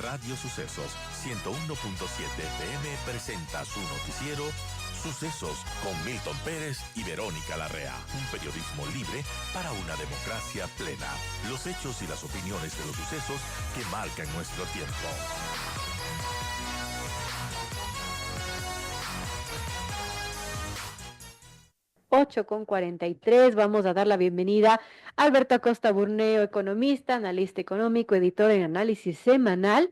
Radio Sucesos 101.7 FM presenta su noticiero Sucesos con Milton Pérez y Verónica Larrea. Un periodismo libre para una democracia plena. Los hechos y las opiniones de los sucesos que marcan nuestro tiempo. Con 43, vamos a dar la bienvenida a Alberto Acosta Burneo, economista, analista económico, editor en Análisis Semanal,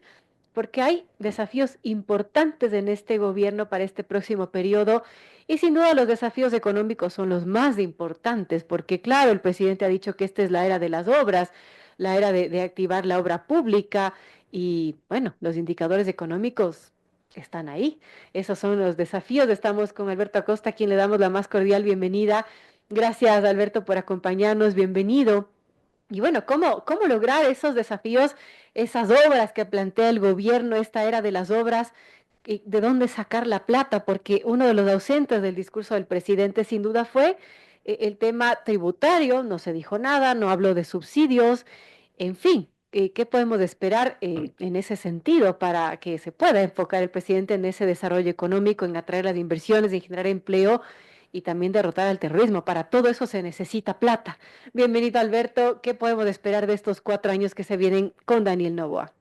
porque hay desafíos importantes en este gobierno para este próximo periodo y sin duda los desafíos económicos son los más importantes, porque claro, el presidente ha dicho que esta es la era de las obras, la era de activar la obra pública y bueno, los indicadores económicos están ahí. Esos son los desafíos. Estamos con Alberto Acosta, a quien le damos la más cordial bienvenida. Gracias, Alberto, por acompañarnos. Bienvenido. Y bueno, ¿cómo lograr esos desafíos, esas obras que plantea el gobierno, esta era de las obras? Y ¿de dónde sacar la plata? Porque uno de los ausentes del discurso del presidente sin duda fue el tema tributario. No se dijo nada, no habló de subsidios, en fin. ¿Qué podemos esperar en ese sentido para que se pueda enfocar el presidente en ese desarrollo económico, en atraer las inversiones, en generar empleo y también derrotar al terrorismo? Para todo eso se necesita plata. Bienvenido, Alberto. ¿Qué podemos esperar de estos 4 años que se vienen con Daniel Noboa?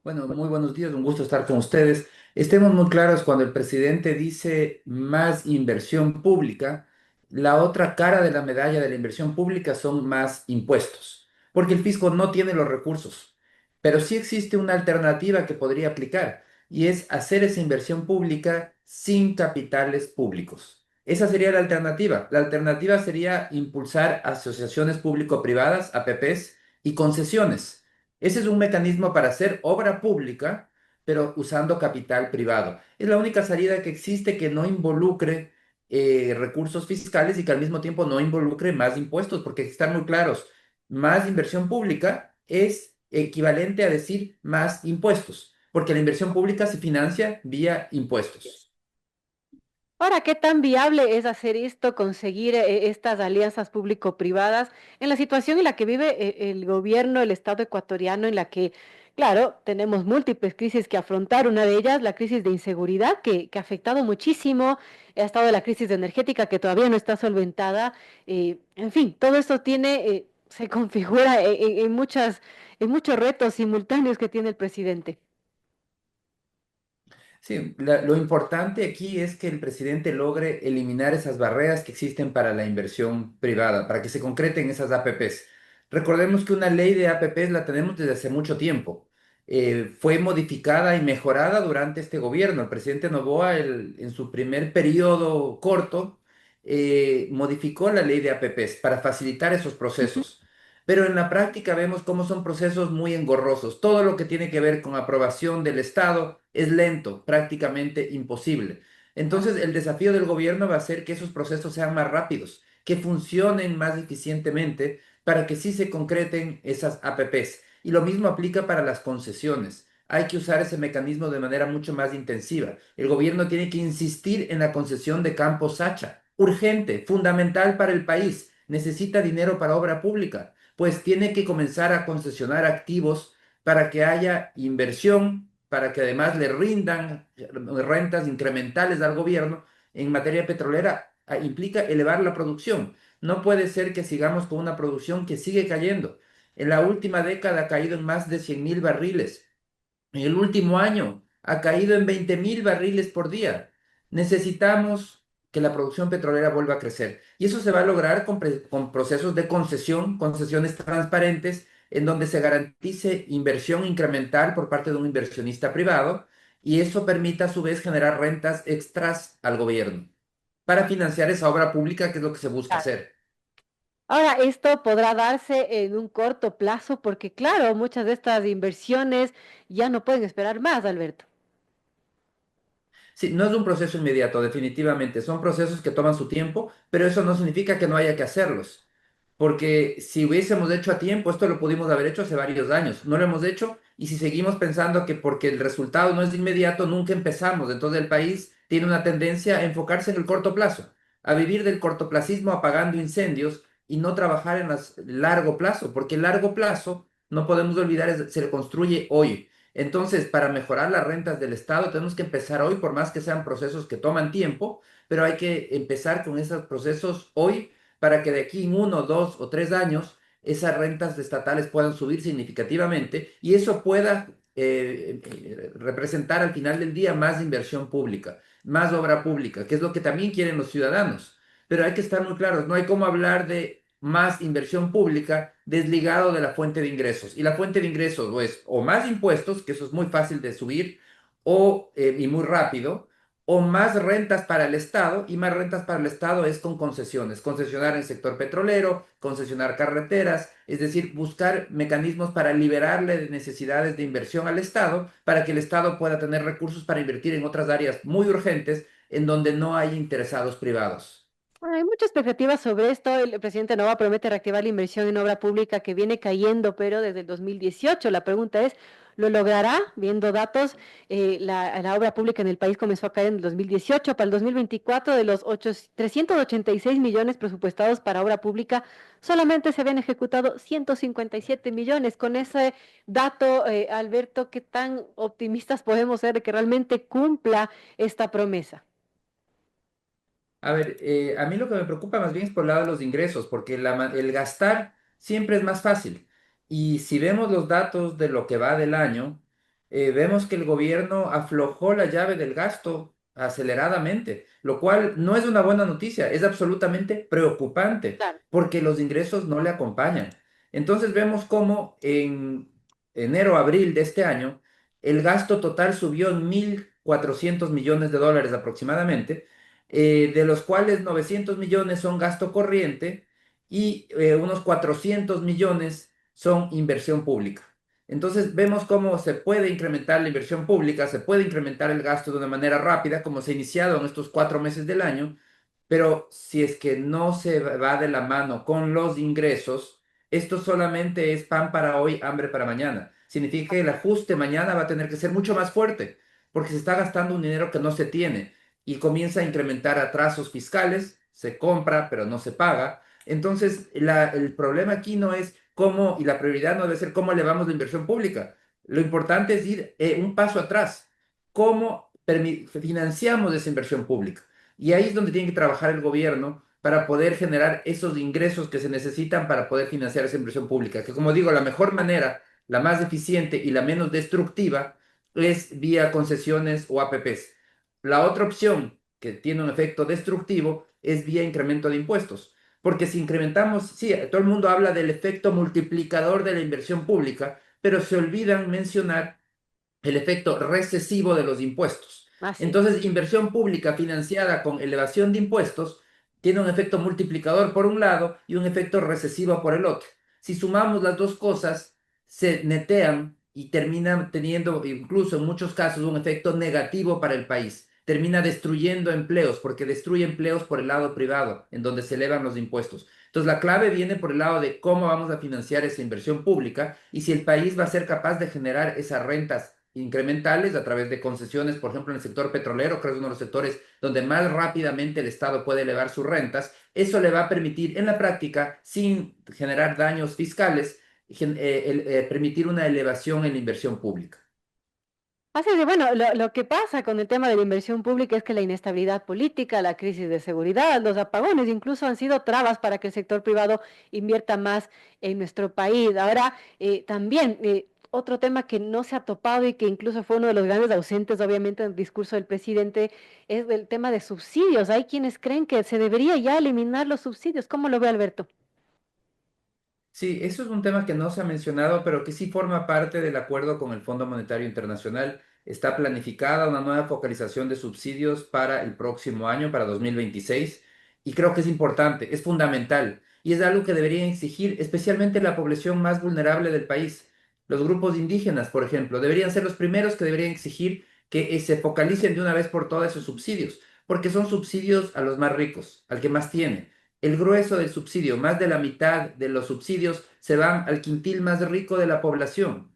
Bueno, muy buenos días, un gusto estar con ustedes. Estemos muy claros, cuando el presidente dice más inversión pública, la otra cara de la medalla de la inversión pública son más impuestos, porque el fisco no tiene los recursos, pero sí existe una alternativa que podría aplicar, y es hacer esa inversión pública sin capitales públicos. Esa sería la alternativa. La alternativa sería impulsar asociaciones público-privadas, APPs, y concesiones. Ese es un mecanismo para hacer obra pública, pero usando capital privado. Es la única salida que existe que no involucre recursos fiscales y que al mismo tiempo no involucre más impuestos, porque hay que estar muy claros, más inversión pública es equivalente a decir más impuestos, porque la inversión pública se financia vía impuestos. Ahora, ¿qué tan viable es hacer esto, conseguir estas alianzas público-privadas en la situación en la que vive el gobierno, el Estado ecuatoriano, en la que, claro, tenemos múltiples crisis que afrontar? Una de ellas, la crisis de inseguridad, que ha afectado muchísimo, ha estado la crisis energética que todavía no está solventada. En fin, todo esto se configura en muchos retos simultáneos que tiene el presidente. Sí, lo importante aquí es que el presidente logre eliminar esas barreras que existen para la inversión privada, para que se concreten esas APPs. Recordemos que una ley de APPs la tenemos desde hace mucho tiempo. Fue modificada y mejorada durante este gobierno. El presidente Noboa, en su primer periodo corto, modificó la ley de APPs para facilitar esos Ujú. procesos. Pero en la práctica vemos cómo son procesos muy engorrosos. Todo lo que tiene que ver con aprobación del Estado es lento, prácticamente imposible. Entonces, el desafío del gobierno va a ser que esos procesos sean más rápidos, que funcionen más eficientemente para que sí se concreten esas APPs. Y lo mismo aplica para las concesiones. Hay que usar ese mecanismo de manera mucho más intensiva. El gobierno tiene que insistir en la concesión de Campo Sacha. Urgente, fundamental para el país. Necesita dinero para obra pública, pues tiene que comenzar a concesionar activos para que haya inversión, para que además le rindan rentas incrementales al gobierno en materia petrolera. Implica elevar la producción. No puede ser que sigamos con una producción que sigue cayendo. En la última década ha caído en más de 100.000 barriles. En el último año ha caído en 20.000 barriles por día. Necesitamos que la producción petrolera vuelva a crecer. Y eso se va a lograr con procesos de concesión, concesiones transparentes, en donde se garantice inversión incremental por parte de un inversionista privado, y eso permita a su vez generar rentas extras al gobierno para financiar esa obra pública, que es lo que se busca hacer. Ahora, esto podrá darse en un corto plazo porque, claro, muchas de estas inversiones ya no pueden esperar más, Alberto. Sí, no es un proceso inmediato, definitivamente. Son procesos que toman su tiempo, pero eso no significa que no haya que hacerlos. Porque si hubiésemos hecho a tiempo, esto lo pudimos haber hecho hace varios años. No lo hemos hecho, y si seguimos pensando que porque el resultado no es de inmediato, nunca empezamos. Entonces el país tiene una tendencia a enfocarse en el corto plazo, a vivir del cortoplacismo apagando incendios y no trabajar en el largo plazo, porque el largo plazo no podemos olvidar, se construye hoy. Entonces, para mejorar las rentas del Estado, tenemos que empezar hoy, por más que sean procesos que toman tiempo, pero hay que empezar con esos procesos hoy para que de aquí en 1, 2 o 3 años esas rentas estatales puedan subir significativamente y eso pueda representar al final del día más inversión pública, más obra pública, que es lo que también quieren los ciudadanos. Pero hay que estar muy claros, no hay cómo hablar de más inversión pública desligado de la fuente de ingresos. Y la fuente de ingresos es o más impuestos, que eso es muy fácil de subir, y muy rápido, o más rentas para el Estado, y más rentas para el Estado es con concesiones, concesionar en el sector petrolero, concesionar carreteras, es decir, buscar mecanismos para liberarle de necesidades de inversión al Estado, para que el Estado pueda tener recursos para invertir en otras áreas muy urgentes en donde no hay interesados privados. Hay mucha expectativa sobre esto. El presidente Nova promete reactivar la inversión en obra pública que viene cayendo, pero desde el 2018. La pregunta es, ¿lo logrará? Viendo datos, la obra pública en el país comenzó a caer en el 2018. Para el 2024, de los 386 millones presupuestados para obra pública, solamente se habían ejecutado 157 millones. Con ese dato, Alberto, ¿qué tan optimistas podemos ser de que realmente cumpla esta promesa? A ver, a mí lo que me preocupa más bien es por el lado de los ingresos, porque el gastar siempre es más fácil. Y si vemos los datos de lo que va del año, vemos que el gobierno aflojó la llave del gasto aceleradamente, lo cual no es una buena noticia, es absolutamente preocupante, Claro. porque los ingresos no le acompañan. Entonces vemos cómo en enero, abril de este año, el gasto total subió en 1.400 millones de dólares aproximadamente, de los cuales 900 millones son gasto corriente y unos 400 millones son inversión pública. Entonces vemos cómo se puede incrementar la inversión pública, se puede incrementar el gasto de una manera rápida, como se ha iniciado en estos 4 meses del año, pero si es que no se va de la mano con los ingresos, esto solamente es pan para hoy, hambre para mañana. Significa que el ajuste mañana va a tener que ser mucho más fuerte, porque se está gastando un dinero que no se tiene y comienza a incrementar atrasos fiscales, se compra pero no se paga. Entonces, el problema aquí no es cómo, y la prioridad no debe ser cómo elevamos la inversión pública. Lo importante es ir un paso atrás. ¿Cómo financiamos esa inversión pública? Y ahí es donde tiene que trabajar el gobierno para poder generar esos ingresos que se necesitan para poder financiar esa inversión pública. Que como digo, la mejor manera, la más eficiente y la menos destructiva es vía concesiones o APPs. La otra opción, que tiene un efecto destructivo, es vía incremento de impuestos. Porque si incrementamos, sí, todo el mundo habla del efecto multiplicador de la inversión pública, pero se olvidan mencionar el efecto recesivo de los impuestos. Así. Entonces, inversión pública financiada con elevación de impuestos tiene un efecto multiplicador por un lado y un efecto recesivo por el otro. Si sumamos las dos cosas, se netean y terminan teniendo incluso en muchos casos un efecto negativo para el país. Termina destruyendo empleos porque destruye empleos por el lado privado, en donde se elevan los impuestos. Entonces, la clave viene por el lado de cómo vamos a financiar esa inversión pública y si el país va a ser capaz de generar esas rentas incrementales a través de concesiones, por ejemplo, en el sector petrolero, creo que es uno de los sectores donde más rápidamente el Estado puede elevar sus rentas. Eso le va a permitir, en la práctica, sin generar daños fiscales, permitir una elevación en la inversión pública. Así es, bueno, lo que pasa con el tema de la inversión pública es que la inestabilidad política, la crisis de seguridad, los apagones incluso han sido trabas para que el sector privado invierta más en nuestro país. Ahora, también otro tema que no se ha topado y que incluso fue uno de los grandes ausentes, obviamente, en el discurso del presidente, es el tema de subsidios. Hay quienes creen que se debería ya eliminar los subsidios. ¿Cómo lo ve Alberto? Sí, eso es un tema que no se ha mencionado, pero que sí forma parte del acuerdo con el Fondo Monetario Internacional. Está planificada una nueva focalización de subsidios para el próximo año, para 2026, y creo que es importante, es fundamental, y es algo que debería exigir especialmente la población más vulnerable del país. Los grupos indígenas, por ejemplo, deberían ser los primeros que deberían exigir que se focalicen de una vez por todas esos subsidios, porque son subsidios a los más ricos, al que más tiene. El grueso del subsidio, más de la mitad de los subsidios se van al quintil más rico de la población.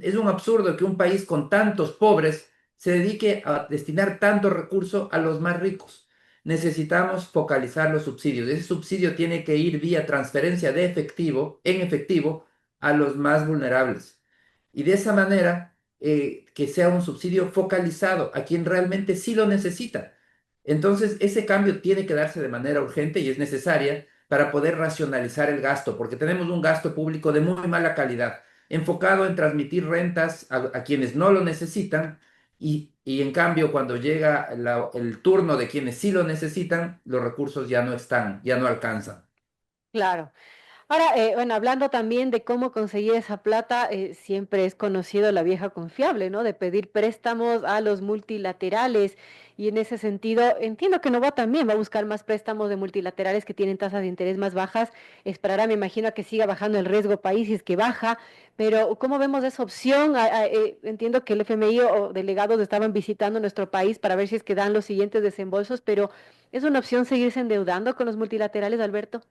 Es un absurdo que un país con tantos pobres se dedique a destinar tanto recurso a los más ricos. Necesitamos focalizar los subsidios. Ese subsidio tiene que ir vía transferencia de efectivo, en efectivo, a los más vulnerables. Y de esa manera, que sea un subsidio focalizado a quien realmente sí lo necesita. Entonces, ese cambio tiene que darse de manera urgente y es necesaria para poder racionalizar el gasto, porque tenemos un gasto público de muy mala calidad, enfocado en transmitir rentas a quienes no lo necesitan y en cambio cuando llega el turno de quienes sí lo necesitan, los recursos ya no están, ya no alcanzan. Claro. Ahora, bueno, hablando también de cómo conseguir esa plata, siempre es conocido la vieja confiable, ¿no? De pedir préstamos a los multilaterales. Y en ese sentido, entiendo que Novoa también va a buscar más préstamos de multilaterales que tienen tasas de interés más bajas. Esperará, me imagino, a que siga bajando el riesgo país si es que baja. Pero, ¿cómo vemos esa opción? Entiendo que el FMI o delegados estaban visitando nuestro país para ver si es que dan los siguientes desembolsos, pero ¿es una opción seguirse endeudando con los multilaterales, Alberto?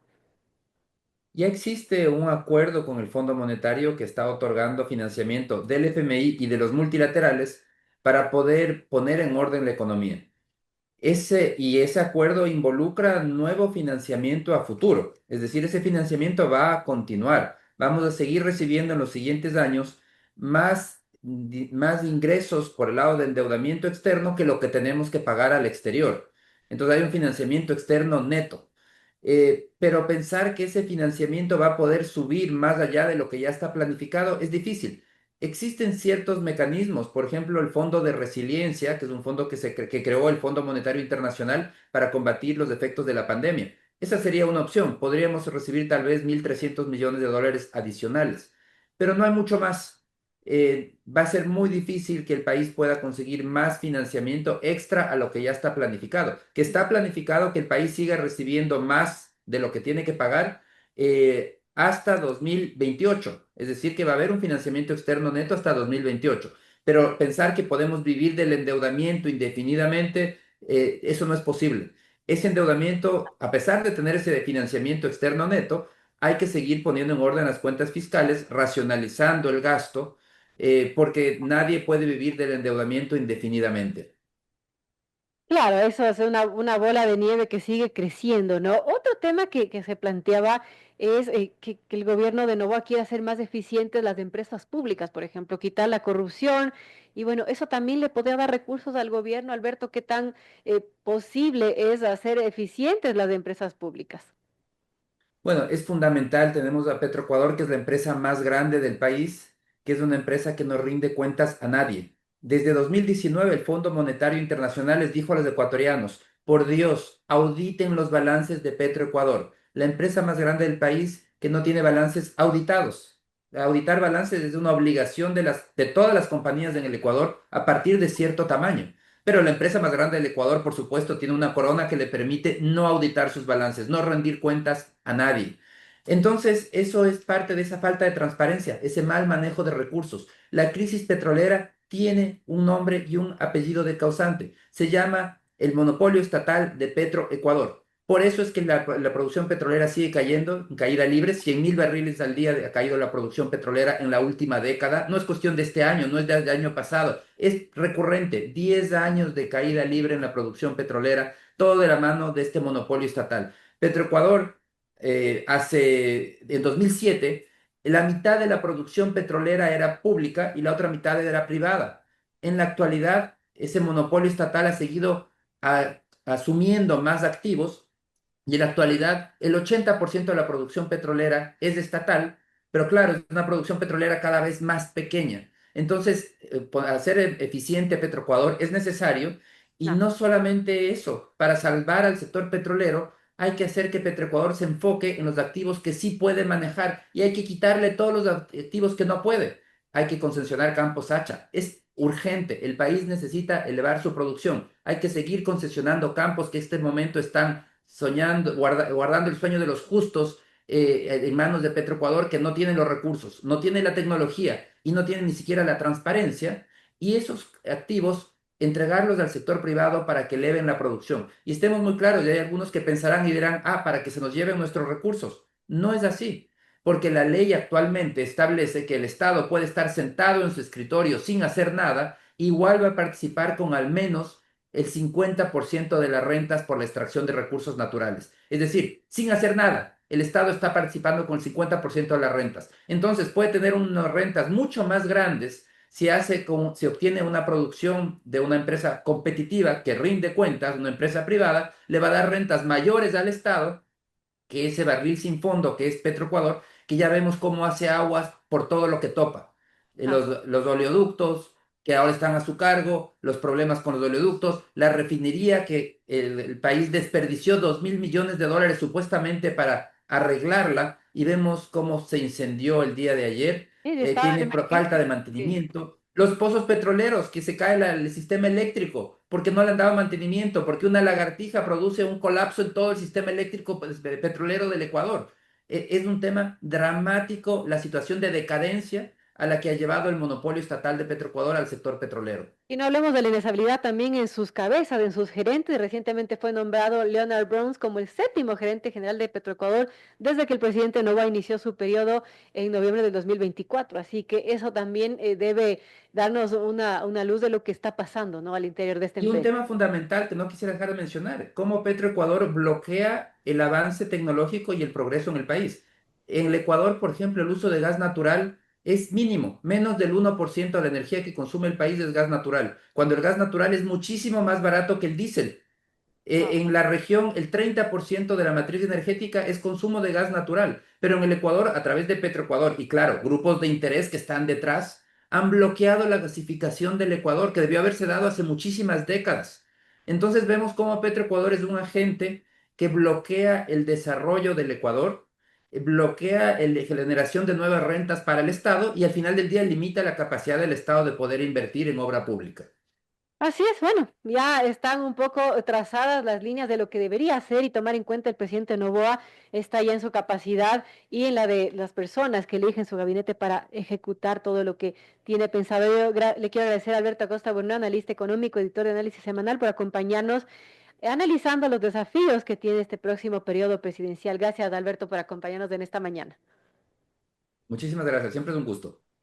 Ya existe un acuerdo con el Fondo Monetario que está otorgando financiamiento del FMI y de los multilaterales para poder poner en orden la economía. Ese acuerdo involucra nuevo financiamiento a futuro, es decir, ese financiamiento va a continuar. Vamos a seguir recibiendo en los siguientes años más ingresos por el lado del endeudamiento externo que lo que tenemos que pagar al exterior. Entonces hay un financiamiento externo neto. Pero pensar que ese financiamiento va a poder subir más allá de lo que ya está planificado es difícil. Existen ciertos mecanismos, por ejemplo, el Fondo de Resiliencia, que es un fondo que creó el Fondo Monetario Internacional para combatir los efectos de la pandemia. Esa sería una opción. Podríamos recibir tal vez 1.300 millones de dólares adicionales, pero no hay mucho más. Va a ser muy difícil que el país pueda conseguir más financiamiento extra a lo que ya está planificado. Que está planificado que el país siga recibiendo más de lo que tiene que pagar hasta 2028. Es decir, que va a haber un financiamiento externo neto hasta 2028. Pero pensar que podemos vivir del endeudamiento indefinidamente, eso no es posible. Ese endeudamiento, a pesar de tener ese financiamiento externo neto, hay que seguir poniendo en orden las cuentas fiscales, racionalizando el gasto, porque nadie puede vivir del endeudamiento indefinidamente. Claro, eso es una bola de nieve que sigue creciendo, ¿no? Otro tema que se planteaba es que el gobierno de Novoa quiere hacer más eficientes las empresas públicas, por ejemplo, quitar la corrupción. Y bueno, eso también le podría dar recursos al gobierno, Alberto, ¿qué tan posible es hacer eficientes las empresas públicas? Bueno, es fundamental. Tenemos a Petroecuador, que es la empresa más grande del país, que es una empresa que no rinde cuentas a nadie. Desde 2019, el Fondo Monetario Internacional les dijo a los ecuatorianos, por Dios, auditen los balances de Petroecuador, la empresa más grande del país que no tiene balances auditados. Auditar balances es una obligación de todas las compañías en el Ecuador a partir de cierto tamaño. Pero la empresa más grande del Ecuador, por supuesto, tiene una corona que le permite no auditar sus balances, no rendir cuentas a nadie. Entonces, eso es parte de esa falta de transparencia, ese mal manejo de recursos. La crisis petrolera tiene un nombre y un apellido de causante. Se llama el monopolio estatal de Petroecuador. Por eso es que la producción petrolera sigue cayendo, en caída libre. 100.000 barriles al día ha caído la producción petrolera en la última década. No es cuestión de este año, no es del año pasado, es recurrente. 10 años de caída libre en la producción petrolera, todo de la mano de este monopolio estatal. Petroecuador, en 2007, la mitad de la producción petrolera era pública y la otra mitad era privada. En la actualidad, ese monopolio estatal ha seguido asumiendo más activos y en la actualidad, el 80% de la producción petrolera es estatal, pero claro, es una producción petrolera cada vez más pequeña. Entonces, hacer eficiente Petroecuador es necesario y No. no solamente eso, para salvar al sector petrolero hay que hacer que Petroecuador se enfoque en los activos que sí puede manejar y hay que quitarle todos los activos que no puede. Hay que concesionar campos Hacha. Es urgente. El país necesita elevar su producción. Hay que seguir concesionando campos que en este momento están soñando, guardando el sueño de los justos en manos de Petroecuador, que no tienen los recursos, no tiene la tecnología y no tiene ni siquiera la transparencia, y esos activos entregarlos al sector privado para que eleven la producción. Y estemos muy claros, y hay algunos que pensarán y dirán, para que se nos lleven nuestros recursos. No es así, porque la ley actualmente establece que el Estado puede estar sentado en su escritorio sin hacer nada, igual va a participar con al menos el 50% de las rentas por la extracción de recursos naturales. Es decir, sin hacer nada. el Estado está participando con el 50% de las rentas. Entonces puede tener unas rentas mucho más grandes si obtiene una producción de una empresa competitiva que rinde cuentas, una empresa privada, le va a dar rentas mayores al Estado que ese barril sin fondo que es Petroecuador, que ya vemos cómo hace aguas por todo lo que topa. Ah, Los oleoductos que ahora están a su cargo, los problemas con los oleoductos, la refinería que el país desperdició $2.000 millones supuestamente para arreglarla y vemos cómo se incendió el día de ayer, sí, estaba en tiene falta de emergencia. Sí. mantenimiento. Los pozos petroleros, que se cae el sistema eléctrico porque no le han dado mantenimiento, porque una lagartija produce un colapso en todo el sistema eléctrico petrolero del Ecuador. Es un tema dramático la situación de decadencia a la que ha llevado el monopolio estatal de Petroecuador al sector petrolero. Y no hablemos de la inestabilidad también en sus cabezas, en sus gerentes. Recientemente fue nombrado Leonard Browns como el séptimo gerente general de Petroecuador desde que el presidente Noboa inició su periodo en noviembre del 2024. Así que eso también debe darnos una luz de lo que está pasando, ¿no? Al interior de esta Y un empresa. tema fundamental que no quisiera dejar de mencionar, cómo Petroecuador bloquea el avance tecnológico y el progreso en el país. En el Ecuador, por ejemplo, el uso de gas natural es mínimo, menos del 1% de la energía que consume el país es gas natural, cuando el gas natural es muchísimo más barato que el diésel. Ah, En la región, el 30% de la matriz energética es consumo de gas natural, pero en el Ecuador, a través de Petroecuador, y claro, grupos de interés que están detrás, han bloqueado la gasificación del Ecuador, que debió haberse dado hace muchísimas décadas. Entonces vemos cómo Petroecuador es un agente que bloquea el desarrollo del Ecuador, bloquea la generación de nuevas rentas para el Estado y al final del día limita la capacidad del Estado de poder invertir en obra pública. así es, bueno, ya están un poco trazadas las líneas de lo que debería hacer y tomar en cuenta el presidente Noboa está ya en su capacidad y en la de las personas que eligen su gabinete para ejecutar todo lo que tiene pensado. Yo le quiero agradecer a Alberto Acosta Bueno, analista económico, editor de análisis semanal, por acompañarnos analizando los desafíos que tiene este próximo periodo presidencial. Gracias, Alberto, por acompañarnos en esta mañana. Muchísimas gracias, siempre es un gusto.